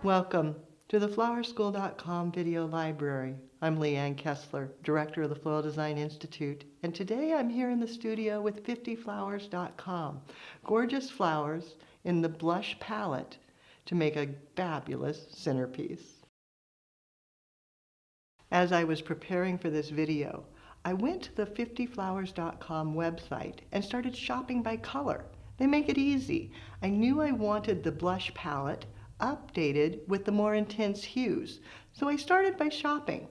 Welcome to the flowerschool.com video library. I'm Leanne Kessler, director of the Floral Design Institute, and today I'm here in the studio with 50flowers.com. Gorgeous flowers in the blush palette to make a fabulous centerpiece. As I was preparing for this video, I went to the 50flowers.com website and started shopping by color. They make it easy. I knew I wanted the blush palette updated with the more intense hues. So I started by shopping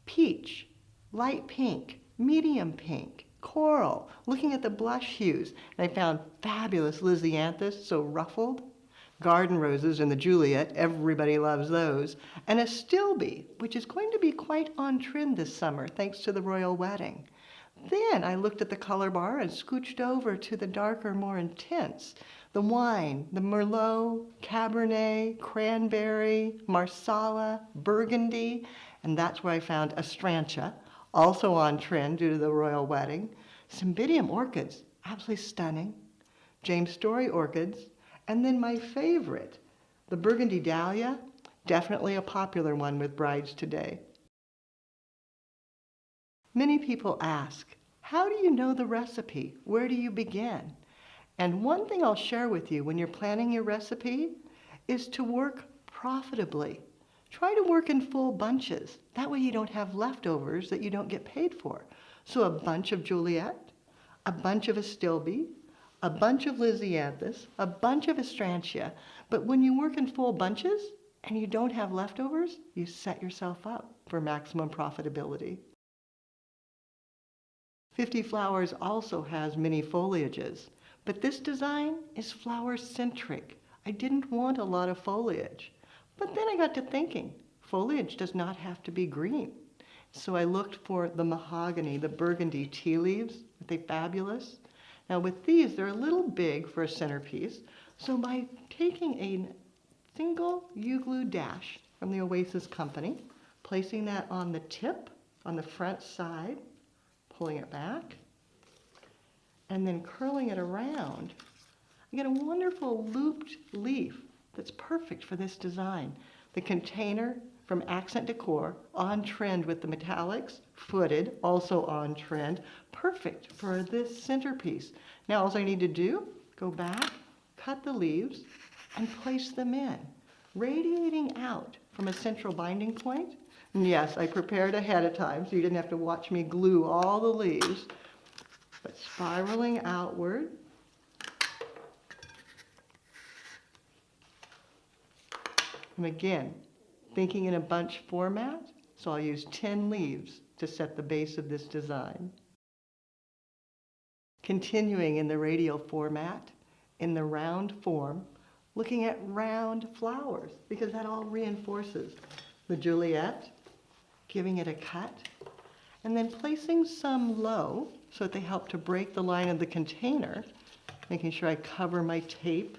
peach, light pink, medium pink, coral, looking at the blush hues. And I found fabulous Lisianthus, so ruffled, garden roses and the Juliet, everybody loves those, and a stilby, which is going to be quite on trend this summer thanks to the royal wedding. Then I looked at the color bar and scooched over to the darker, more intense. The wine, the Merlot, Cabernet, Cranberry, Marsala, Burgundy, and that's where I found Astrantia, also on trend due to the royal wedding. Cymbidium orchids, absolutely stunning. James Story orchids, and then my favorite, the Burgundy Dahlia, definitely a popular one with brides today. Many people ask, how do you know the recipe? Where do you begin? And one thing I'll share with you when you're planning your recipe is to work profitably. Try to work in full bunches. That way you don't have leftovers that you don't get paid for. So a bunch of Juliet, a bunch of Astilbe, a bunch of Lisianthus, a bunch of Astrantia. But when you work in full bunches and you don't have leftovers, you set yourself up for maximum profitability. 50 Flowers also has many foliages, but this design is flower-centric. I didn't want a lot of foliage. But then I got to thinking, foliage does not have to be green. So I looked for the mahogany, the burgundy tea leaves. Aren't they fabulous? Now with these, they're a little big for a centerpiece. So by taking a single U-glue dash from the Oasis company, placing that on the tip, on the front side, pulling it back, and then curling it around, I get a wonderful looped leaf that's perfect for this design. The container from Accent Decor, on trend with the metallics, footed, also on trend, perfect for this centerpiece. Now all I need to do, go back, cut the leaves, and place them in, radiating out from a central binding point. And yes, I prepared ahead of time so you didn't have to watch me glue all the leaves, but spiraling outward. And again, thinking in a bunch format, so I'll use 10 leaves to set the base of this design. Continuing in the radial format, in the round form, looking at round flowers, because that all reinforces the Juliet, giving it a cut, and then placing some low so that they help to break the line of the container, making sure I cover my tape,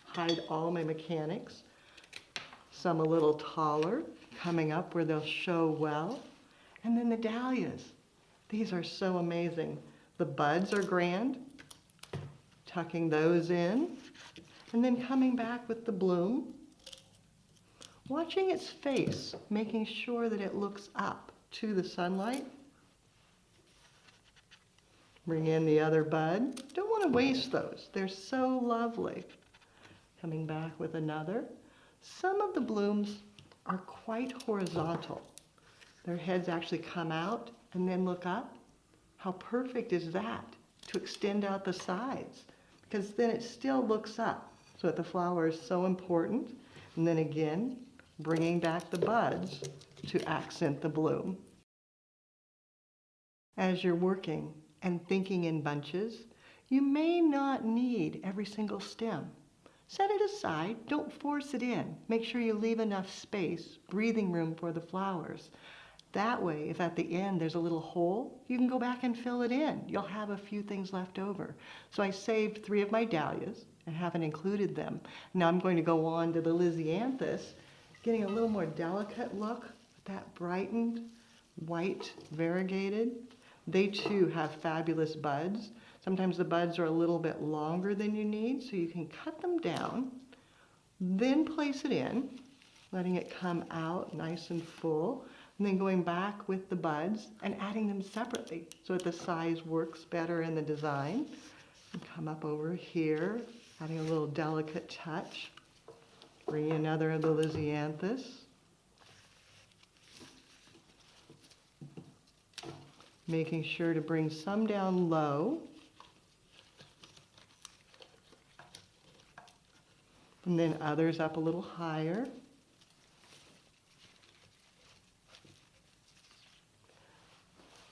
hide all my mechanics. Some a little taller, coming up where they'll show well. And then the dahlias. These are so amazing. The buds are grand, tucking those in, and then coming back with the bloom. Watching its face, making sure that it looks up to the sunlight. Bring in the other bud. Don't want to waste those. They're so lovely. Coming back with another. Some of the blooms are quite horizontal. Their heads actually come out and then look up. How perfect is that to extend out the sides? Because then it still looks up. So that the flower is so important. And then again, bringing back the buds to accent the bloom. As you're working and thinking in bunches, you may not need every single stem. Set it aside, don't force it in. Make sure you leave enough space, breathing room for the flowers. That way, if at the end there's a little hole, you can go back and fill it in. You'll have a few things left over. So I saved 3 of my dahlias and haven't included them. Now I'm going to go on to the Lisianthus, getting a little more delicate look with that brightened white variegated. They too have fabulous buds. Sometimes the buds are a little bit longer than you need, so you can cut them down, then place it in, letting it come out nice and full, and then going back with the buds and adding them separately so that the size works better in the design. And come up over here, adding a little delicate touch. Bring another of the Lisianthus. Making sure to bring some down low. And then others up a little higher.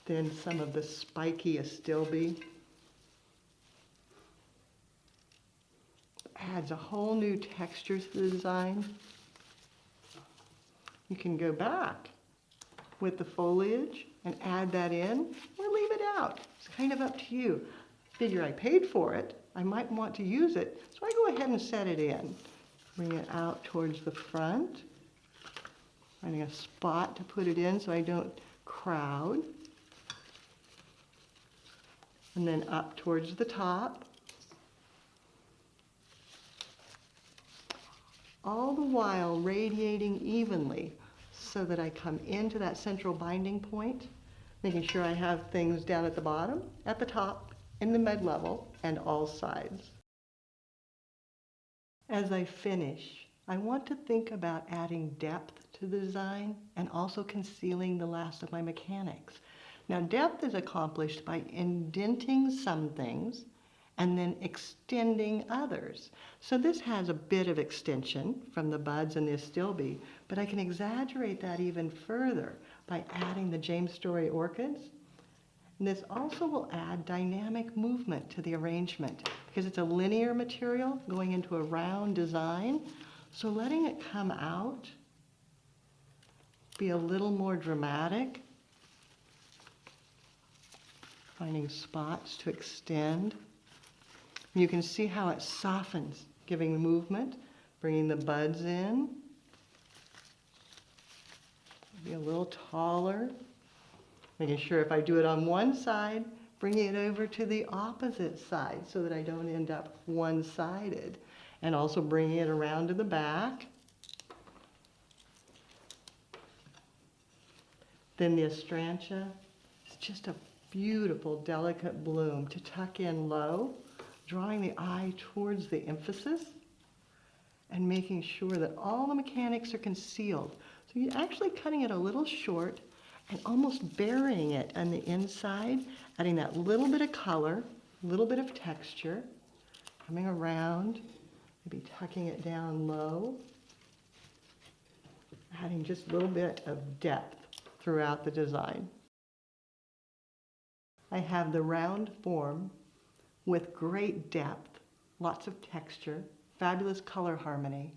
Then some of the spiky astilbe. Adds a whole new texture to the design. You can go back with the foliage and add that in or leave it out. It's kind of up to you. Figure I paid for it. I might want to use it, so I go ahead and set it in. Bring it out towards the front. Finding a spot to put it in so I don't crowd. And then up towards the top. All the while radiating evenly so that I come into that central binding point, making sure I have things down at the bottom, at the top, in the mid-level, and all sides. As I finish, I want to think about adding depth to the design and also concealing the last of my mechanics. Now, depth is accomplished by indenting some things and then extending others. So this has a bit of extension from the buds and the astilbe, but I can exaggerate that even further by adding the James Story orchids. And this also will add dynamic movement to the arrangement because it's a linear material going into a round design. So letting it come out, be a little more dramatic, finding spots to extend. You can see how it softens, giving movement, bringing the buds in. Be a little taller. Making sure if I do it on one side, bringing it over to the opposite side so that I don't end up one-sided. And also bringing it around to the back. Then the astrantia is just a beautiful, delicate bloom to tuck in low, drawing the eye towards the emphasis and making sure that all the mechanics are concealed. So you're actually cutting it a little short and almost burying it on the inside, adding that little bit of color, little bit of texture, coming around, maybe tucking it down low, adding just a little bit of depth throughout the design. I have the round form with great depth, lots of texture, fabulous color harmony.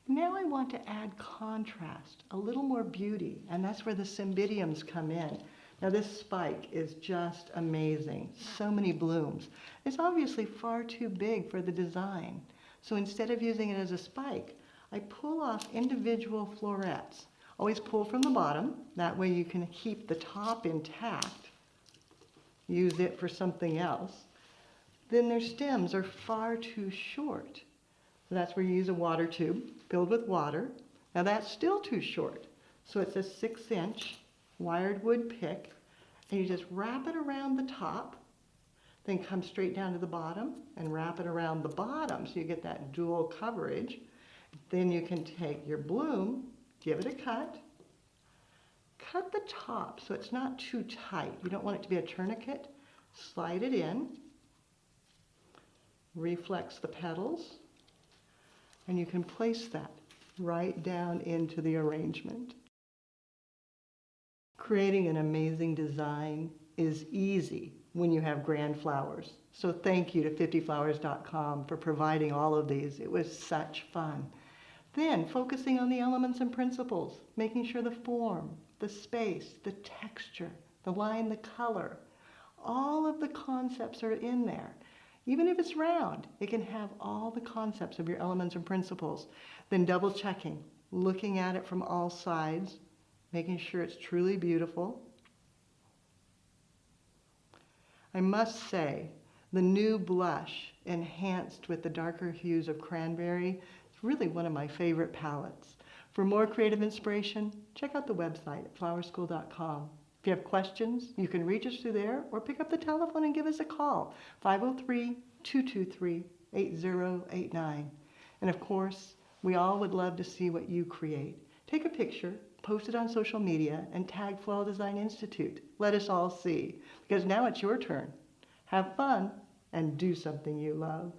Now I want to add contrast, a little more beauty, and that's where the cymbidiums come in. Now this spike is just amazing. So many blooms. It's obviously far too big for the design. So instead of using it as a spike, I pull off individual florets. Always pull from the bottom. That way you can keep the top intact. Use it for something else. Then their stems are far too short. So that's where you use a water tube filled with water. Now that's still too short. So it's a 6-inch wired wood pick, and you just wrap it around the top, then come straight down to the bottom and wrap it around the bottom so you get that dual coverage. Then you can take your bloom, give it a cut, cut the top so it's not too tight. You don't want it to be a tourniquet. Slide it in, reflex the petals, and you can place that right down into the arrangement. Creating an amazing design is easy when you have grand flowers. So thank you to 50flowers.com for providing all of these. It was such fun. Then focusing on the elements and principles, making sure the form, the space, the texture, the line, the color, all of the concepts are in there. Even if it's round, it can have all the concepts of your elements and principles. Then double checking, looking at it from all sides, making sure it's truly beautiful. I must say, the new blush enhanced with the darker hues of cranberry is really one of my favorite palettes. For more creative inspiration, check out the website at flowerschool.com. If you have questions, you can reach us through there or pick up the telephone and give us a call, 503-223-8089. And of course, we all would love to see what you create. Take a picture, post it on social media, and tag Floral Design Institute. Let us all see, because now it's your turn. Have fun and do something you love.